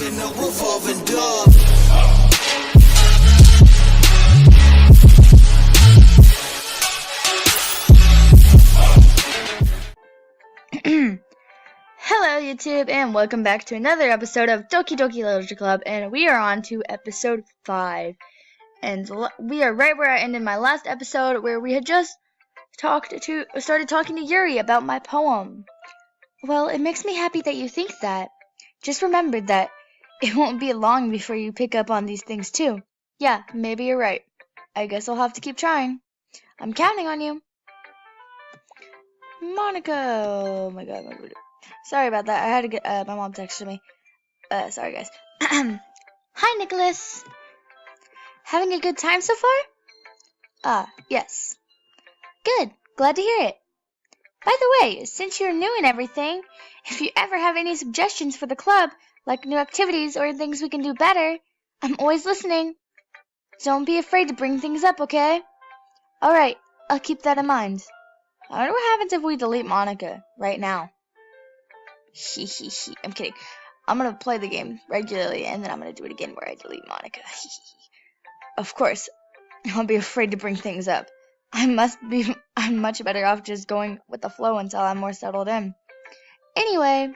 in a revolving door. Hello YouTube, and welcome back to another episode of DOKI Literature Club, and we are on to episode 5. And we are right where I ended my last episode, where we had just started talking to Yuri about my poem. Well, it makes me happy that you think that. Just remember that it won't be long before you pick up on these things too. Yeah, maybe you're right. I guess I'll have to keep trying. I'm counting on you. Monica! Oh my god. Sorry about that. I had to get, my mom texted me. Sorry guys. Hi, Nicholas. Having a good time so far? Yes. Good. Glad to hear it. By the way, since you're new and everything, if you ever have any suggestions for the club, like new activities or things we can do better, I'm always listening. Don't be afraid to bring things up, okay? Alright, I'll keep that in mind. I wonder what happens if we delete Monica right now. I'm kidding. I'm gonna play the game regularly, and then I'm gonna do it again where I delete Monica. Of course, I'll be afraid to bring things up. I'm much better off just going with the flow until I'm more settled in. Anyway,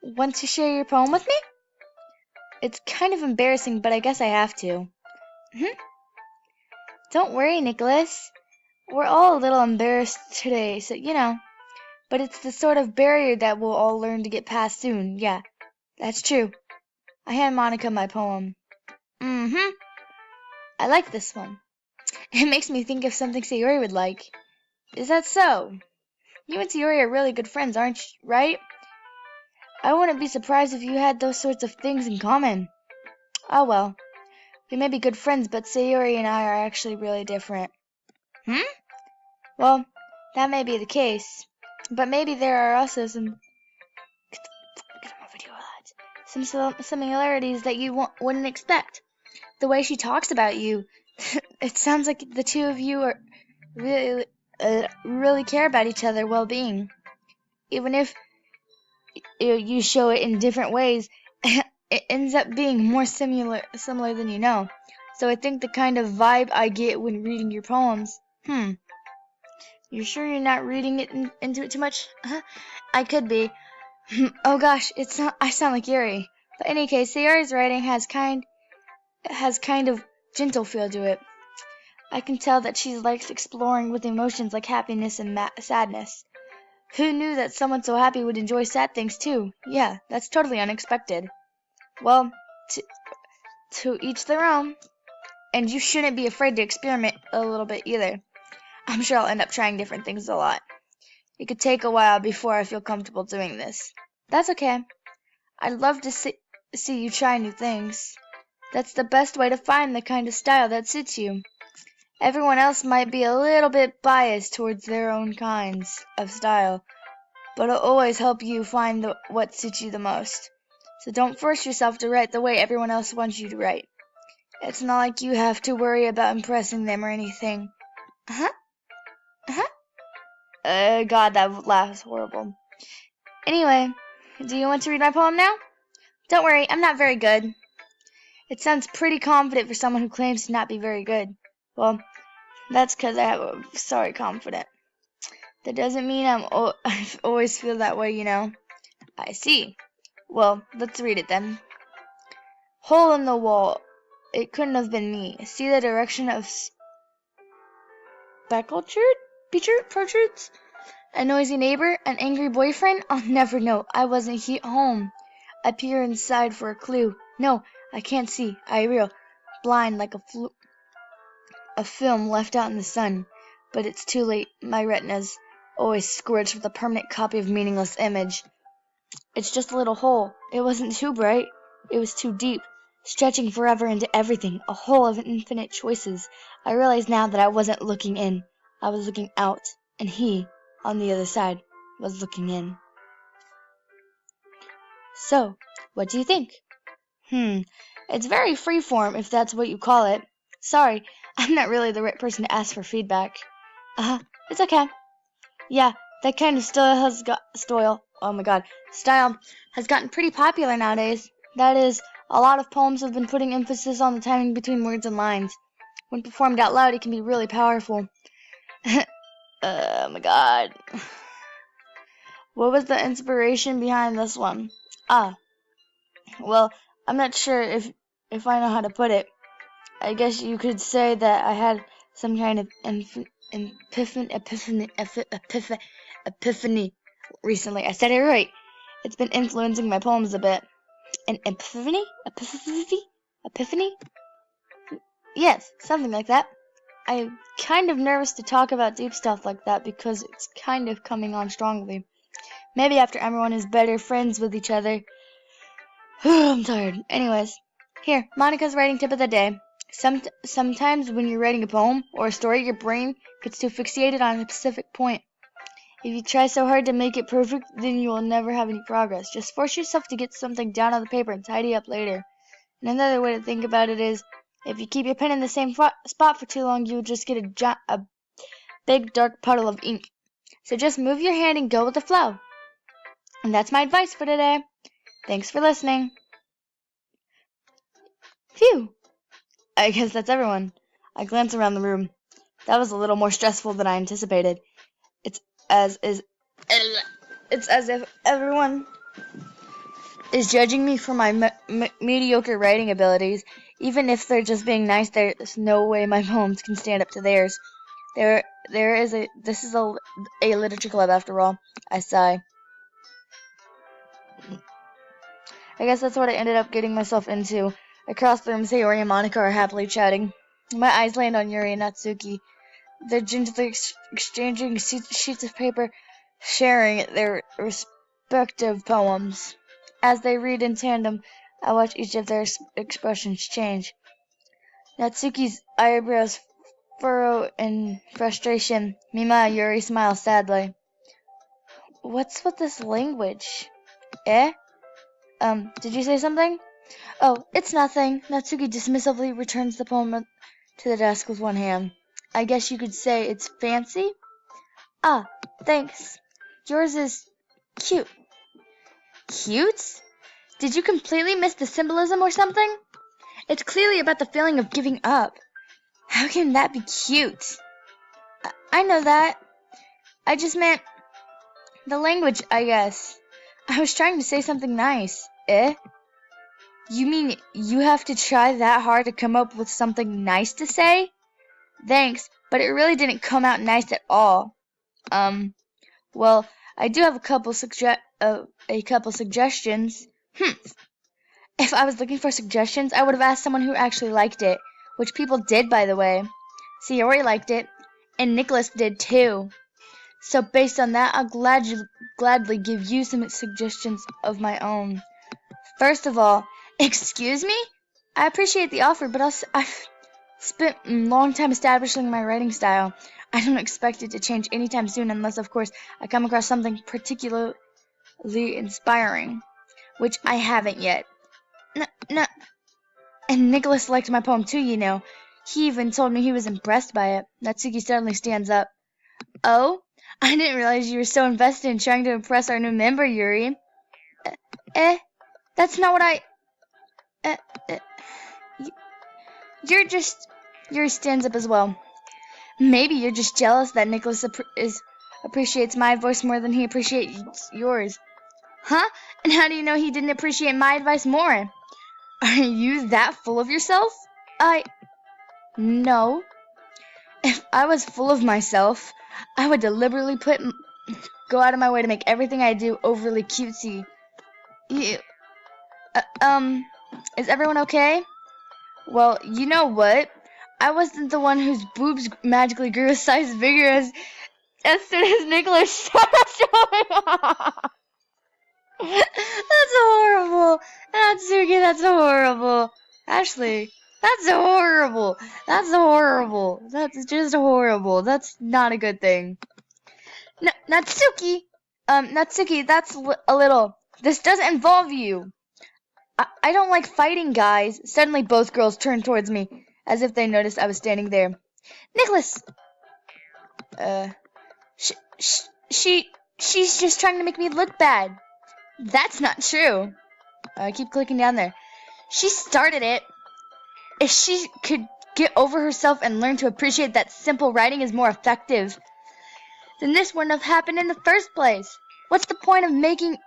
want to share your poem with me? It's kind of embarrassing, but I guess I have to. Don't worry, Nicholas. We're all a little embarrassed today, so you know. But it's the sort of barrier that we'll all learn to get past soon. Yeah, that's true. I hand Monica my poem. I like this one. It makes me think of something Sayori would like. Is that so? You and Sayori are really good friends, aren't you? Right? I wouldn't be surprised if you had those sorts of things in common. Oh well. We may be good friends, but Sayori and I are actually really different. Well, that may be the case. But maybe there are also some similarities that you wouldn't expect. The way she talks about you, it sounds like the two of you are really care about each other's well-being. Even if you show it in different ways, it ends up being more similar than you know. So I think the kind of vibe I get when reading your poems. You sure you're not reading it into it too much? I could be. Oh gosh, I sound like Yuri. But in any case, Sayori's writing has kind of gentle feel to it. I can tell that she likes exploring with emotions like happiness and sadness. Who knew that someone so happy would enjoy sad things too? Yeah, that's totally unexpected. Well, to each their own. And you shouldn't be afraid to experiment a little bit either. I'm sure I'll end up trying different things a lot. It could take a while before I feel comfortable doing this. That's okay. I'd love to see you try new things. That's the best way to find the kind of style that suits you. Everyone else might be a little bit biased towards their own kinds of style, but it'll always help you find what suits you the most. So don't force yourself to write the way everyone else wants you to write. It's not like you have to worry about impressing them or anything. God, that laugh is horrible. Anyway, do you want to read my poem now? Don't worry, I'm not very good. It sounds pretty confident for someone who claims to not be very good. Well, that's because I have a confident. That doesn't mean I always feel that way, you know. I see. Well, let's read it then. Hole in the wall. It couldn't have been me. See the direction of protrudes? A noisy neighbor? An angry boyfriend? I'll never know. I wasn't home. I peer inside for a clue. No, I can't see. I reel. Blind like a film left out in the sun. But it's too late. My retina's always scorched with a permanent copy of meaningless image. It's just a little hole. It wasn't too bright. It was too deep. Stretching forever into everything, a hole of infinite choices. I realize now that I wasn't looking in. I was looking out, and he, on the other side, was looking in. So, what do you think? It's very freeform, if that's what you call it. Sorry, I'm not really the right person to ask for feedback. It's okay. Yeah, that kind of style has gotten pretty popular nowadays. That is, a lot of poems have been putting emphasis on the timing between words and lines. When performed out loud, it can be really powerful. Oh my god. What was the inspiration behind this one? Well, I'm not sure if I know how to put it. I guess you could say that I had some kind of epiphany recently. I said it right. It's been influencing my poems a bit. An epiphany? Epiphany? Yes, something like that. I'm kind of nervous to talk about deep stuff like that because it's kind of coming on strongly. Maybe after everyone is better friends with each other. I'm tired. Anyways, here, Monica's writing tip of the day. Sometimes when you're writing a poem or a story, your brain gets too fixated on a specific point. If you try so hard to make it perfect, then you will never have any progress. Just force yourself to get something down on the paper and tidy up later. And another way to think about it is, if you keep your pen in the same spot for too long, you'll just get a big dark puddle of ink. So just move your hand and go with the flow. And that's my advice for today. Thanks for listening. Phew. I guess that's everyone. I glance around the room. That was a little more stressful than I anticipated. It's as if everyone is judging me for my mediocre writing abilities. Even if they're just being nice, there's no way my poems can stand up to theirs. This is a literature club after all. I sigh. I guess that's what I ended up getting myself into. Across the room, Sayori and Monica are happily chatting. My eyes land on Yuri and Natsuki. They're gingerly exchanging sheets of paper, sharing their respective poems. As they read in tandem, I watch each of their expressions change. Natsuki's eyebrows furrow in frustration. Meanwhile, Yuri smiles sadly. What's with this language? Eh? Did you say something? Oh, it's nothing. Natsuki dismissively returns the poem to the desk with one hand. I guess you could say it's fancy? Ah, thanks. Yours is cute. Cute? Did you completely miss the symbolism or something? It's clearly about the feeling of giving up. How can that be cute? I know that. I just meant the language, I guess. I was trying to say something nice. Eh? You mean you have to try that hard to come up with something nice to say? Thanks, but it really didn't come out nice at all. Well, I do have a couple suggestions. If I was looking for suggestions, I would have asked someone who actually liked it, which people did, by the way. Sayori liked it, and Nicholas did too. So based on that, I'll gladly give you some suggestions of my own. First of all, excuse me? I appreciate the offer, but I've spent a long time establishing my writing style. I don't expect it to change anytime soon unless, of course, I come across something particularly inspiring, which I haven't yet. No. And Nicholas liked my poem too, you know. He even told me he was impressed by it. Natsuki suddenly stands up. Oh? I didn't realize you were so invested in trying to impress our new member, Yuri. That's not what I... Yuri stands up as well. Maybe you're just jealous that Nicholas appreciates my voice more than he appreciates yours. Huh? And how do you know he didn't appreciate my advice more? Are you that full of yourself? No. If I was full of myself, I would deliberately go out of my way to make everything I do overly cutesy. Is everyone okay? Well, you know what? I wasn't the one whose boobs magically grew a size bigger as soon as Nicholas started showing off. That's horrible. Natsuki, that's horrible. Ashley, that's horrible. That's horrible. That's just horrible. That's not a good thing. Natsuki, that's a little. This doesn't involve you. I don't like fighting, guys. Suddenly, both girls turned towards me, as if they noticed I was standing there. Nicholas! She's just trying to make me look bad. That's not true. I keep clicking down there. She started it. If she could get over herself and learn to appreciate that simple writing is more effective, then this wouldn't have happened in the first place. What's the point of making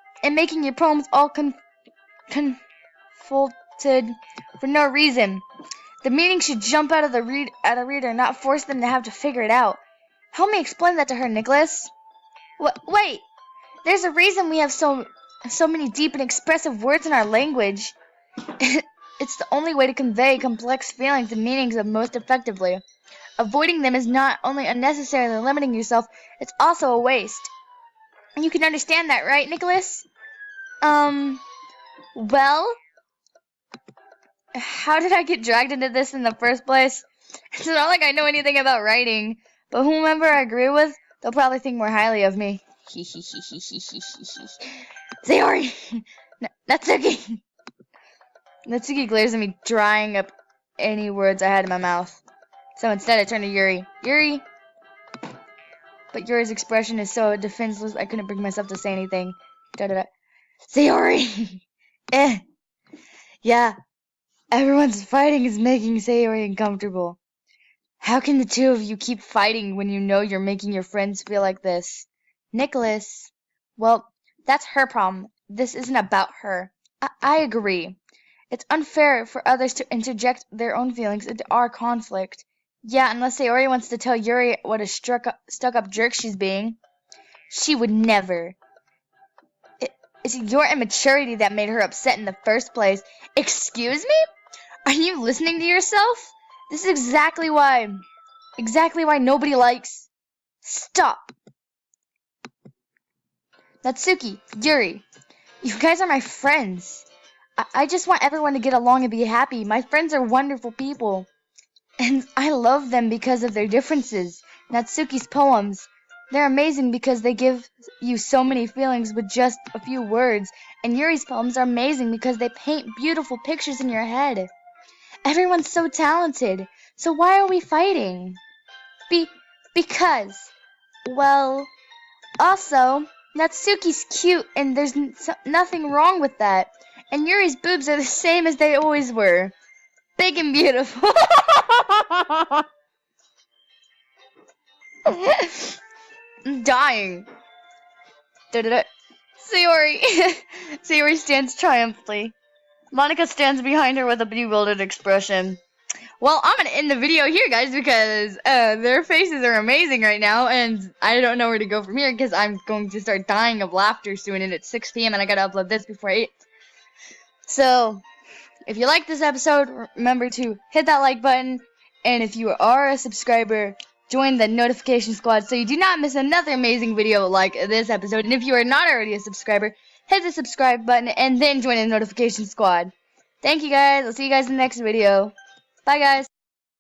your poems all convoluted for no reason? The meaning should jump out of the reader, not force them to have to figure it out. Help me explain that to her, Nicholas. Wait, there's a reason we have so many deep and expressive words in our language. It's the only way to convey complex feelings and meanings most effectively. Avoiding them is not only unnecessarily limiting yourself, it's also a waste. You can understand that, right, Nicholas? Well, how did I get dragged into this in the first place? It's not like I know anything about writing, but whomever I agree with, they'll probably think more highly of me. Sayori! Natsuki! Natsuki glares at me, drying up any words I had in my mouth. So instead I turned to Yuri. Yuri! But Yuri's expression is so defenseless I couldn't bring myself to say anything. Sayori! Yeah. Everyone's fighting is making Sayori uncomfortable. How can the two of you keep fighting when you know you're making your friends feel like this? Nicholas. Well, that's her problem. This isn't about her. I agree. It's unfair for others to interject their own feelings into our conflict. Yeah, unless Sayori wants to tell Yuri what a stuck-up jerk she's being. She would never. It's your immaturity that made her upset in the first place. Excuse me? Are you listening to yourself? This is exactly why nobody likes... Stop! Natsuki, Yuri, you guys are my friends. I just want everyone to get along and be happy. My friends are wonderful people. And I love them because of their differences. Natsuki's poems, they're amazing because they give you so many feelings with just a few words. And Yuri's poems are amazing because they paint beautiful pictures in your head. Everyone's so talented. So why are we fighting? Because, well, also, Natsuki's cute and there's nothing wrong with that. And Yuri's boobs are the same as they always were. Big and beautiful. I'm dying. Sayori. Sayori stands triumphantly. Monica stands behind her with a bewildered expression. Well, I'm going to end the video here, guys, because their faces are amazing right now, and I don't know where to go from here because I'm going to start dying of laughter soon, and it's 6 p.m. and I got to upload this before 8. So, if you like this episode, remember to hit that like button, and if you are a subscriber, join the notification squad so you do not miss another amazing video like this episode. And if you are not already a subscriber, hit the subscribe button and then join the notification squad. Thank you guys. I'll see you guys in the next video. Bye guys.